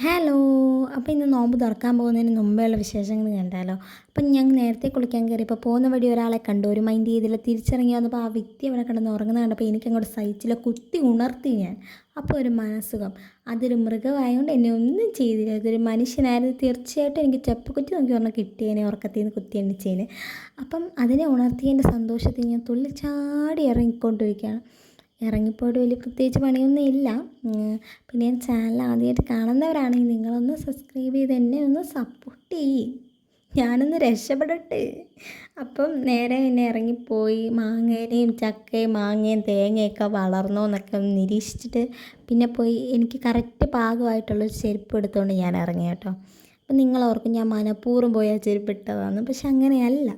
Hello. അപ്പോൾ ഇന്ന് നോമ്പ് തുറക്കാൻ പോകുന്നതിന് മുമ്പേയുള്ള വിശേഷങ്ങൾ കണ്ടാലോ. അപ്പം ഞാൻ നേരത്തെ കുളിക്കാൻ കയറിയപ്പോൾ പോകുന്ന വഴി ഒരാളെ കണ്ടു, ഒരു മൈൻഡ് ചെയ്തില്ല. തിരിച്ചിറങ്ങി വന്നപ്പോൾ ആ വ്യക്തി അവിടെ കിടന്ന് ഉറങ്ങുന്ന കണ്ടപ്പോൾ എനിക്കങ്ങോട്ട് സഹിച്ചില്ല, കുത്തി ഉണർത്തി ഞാൻ. അപ്പോൾ ഒരു മനസ്സുഖം. അതൊരു മൃഗമായതുകൊണ്ട് എന്നെ ഒന്നും ചെയ്തില്ല, അതൊരു മനുഷ്യനായിരുന്നു തീർച്ചയായിട്ടും എനിക്ക് ചെപ്പ് കുത്തി നോക്കി പറഞ്ഞാൽ കിട്ടിയേനെ, ഉറക്കത്തിൽ നിന്ന് കുത്തി എണ്ണിച്ചേനെ. അപ്പം അതിനെ ഉണർത്തിയതിൻ്റെ സന്തോഷത്തിൽ ഞാൻ തുള്ളിച്ചാടി ഇറങ്ങിക്കൊണ്ടിരിക്കുകയാണ്. ഇറങ്ങിപ്പോയിട്ട് വലിയ പ്രത്യേകിച്ച് പണിയൊന്നും ഇല്ല. പിന്നെ ചാനൽ ആദ്യമായിട്ട് കാണുന്നവരാണെങ്കിൽ നിങ്ങളൊന്ന് സബ്സ്ക്രൈബ് ചെയ്ത് എന്നെ ഒന്ന് സപ്പോർട്ട് ചെയ്യ്, ഞാനൊന്ന് രക്ഷപ്പെടട്ടെ. അപ്പം നേരെ എന്നെ ഇറങ്ങിപ്പോയി മാങ്ങേനെയും ചക്കയും മാങ്ങയും തേങ്ങയൊക്കെ വളർന്നോ എന്നൊക്കെ ഒന്ന് നിരീക്ഷിച്ചിട്ട് പിന്നെ പോയി എനിക്ക് കറക്റ്റ് പാകമായിട്ടുള്ളൊരു ചെരുപ്പ് എടുത്തുകൊണ്ട് ഞാൻ ഇറങ്ങി കേട്ടോ. അപ്പം നിങ്ങളോർക്കും ഞാൻ മനഃപൂർവ്വം പോയി ആ ചെരുപ്പ് ഇട്ടതാണ്, പക്ഷെ അങ്ങനെയല്ല.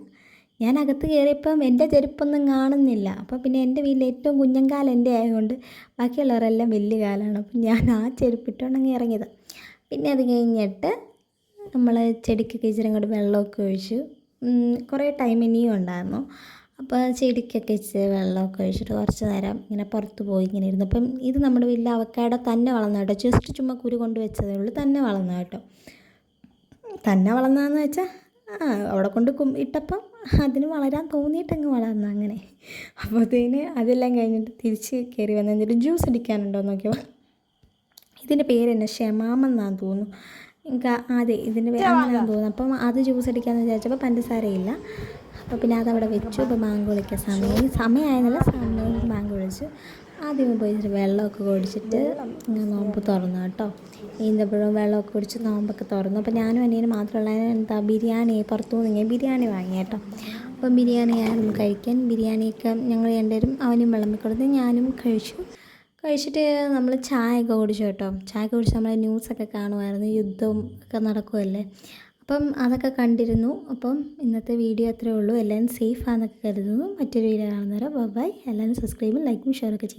ഞാൻ അകത്ത് കയറിയപ്പം എൻ്റെ ചെരുപ്പൊന്നും കാണുന്നില്ല. അപ്പോൾ പിന്നെ എൻ്റെ വീട്ടിൽ ഏറ്റവും കുഞ്ഞൻകാലം എൻ്റെ ആയതുകൊണ്ട് ബാക്കിയുള്ളവരെല്ലാം വലിയ കാലമാണ്. അപ്പം ഞാൻ ആ ചെരുപ്പിട്ടുകൊണ്ടങ്ങ് ഇറങ്ങിയത്. പിന്നെ അത് കഴിഞ്ഞിട്ട് നമ്മൾ ചെടിക്കൊക്കെ ഇച്ചിരി അങ്ങോട്ട് വെള്ളമൊക്കെ ഒഴിച്ചു. കുറേ ടൈം ഇനിയും ഉണ്ടായിരുന്നു. അപ്പോൾ ചെടിക്കൊക്കെ ഇച്ചിരി വെള്ളമൊക്കെ ഒഴിച്ചിട്ട് കുറച്ച് നേരം ഇങ്ങനെ പുറത്ത് പോയി ഇങ്ങനെ ഇരുന്നു. അപ്പം ഇത് നമ്മുടെ വീട്ടിൽ അവക്കാഡോ തന്നെ വളർന്നു കേട്ടോ. ജസ്റ്റ് ചുമ്മാ കുരു കൊണ്ട് വെച്ചതേ ഉള്ളൂ, തന്നെ വളർന്നു കേട്ടോ. തന്നെ വളർന്നതെന്ന് വെച്ചാൽ അവിടെ കൊണ്ട് ഇട്ടപ്പം അതിന് വളരാൻ തോന്നിയിട്ടങ്ങ് വളർന്നു അങ്ങനെ. അപ്പോഴത്തേന് അതെല്ലാം കഴിഞ്ഞിട്ട് തിരിച്ച് കയറി വന്ന് എന്നിട്ട് ജ്യൂസ് അടിക്കാനുണ്ടോ എന്ന് നോക്കിയപ്പോൾ ഇതിൻ്റെ പേര് തന്നെ ഷമാമെന്നാന്ന് തോന്നുന്നു. അതെ, ഇതിൻ്റെ പേര് അങ്ങനെയാണെന്ന് തോന്നുന്നു. അപ്പം അത് ജ്യൂസ് അടിക്കാമെന്ന് വിചാരിച്ചപ്പോൾ പഞ്ചസാരയില്ല. അപ്പോൾ പിന്നെ അതവിടെ വെച്ചു. ഇപ്പോൾ ബാങ്ക് വിളിക്കാൻ സമയമായിരുന്നില്ല, ബാങ്ക് വിളിച്ചു. ആദ്യം പോയി വെള്ളമൊക്കെ കുടിച്ചിട്ട് നോമ്പ് തുറന്നു കേട്ടോ. ഈന്തപ്പഴവും വെള്ളമൊക്കെ കുടിച്ച് നോമ്പൊക്കെ തുറന്നു. അപ്പോൾ ഞാനും അനിയനും മാത്രമുള്ള ബിരിയാണി പുറത്തുനിന്ന് ഇങ്ങനെ ബിരിയാണി വാങ്ങി കേട്ടോ. അപ്പം ബിരിയാണി ആയിരുന്നു കഴിക്കാൻ. ബിരിയാണിയൊക്കെ ഞങ്ങൾ രണ്ടുപേരും അവനും വിളമ്പി കൊടുത്ത് ഞാനും കഴിച്ചിട്ട് നമ്മൾ ചായയൊക്കെ കുടിച്ചു കേട്ടോ. ചായയൊക്കെ കുടിച്ച് നമ്മൾ ന്യൂസൊക്കെ കാണുമായിരുന്നു, യുദ്ധവും ഒക്കെ നടക്കുമല്ലേ. അപ്പം അതൊക്കെ കണ്ടിരുന്നു. അപ്പം ഇന്നത്തെ വീഡിയോ അത്രയേ ഉള്ളൂ. എല്ലാവരും സേഫ് ആണെന്നൊക്കെ കരുതുന്നു. മറ്റൊരു വീഡിയോ കാണുന്നവരെ ബൈ. എല്ലാവരും സബ്സ്ക്രൈബും ലൈക്കും ഷെയറൊക്കെ ചെയ്യും.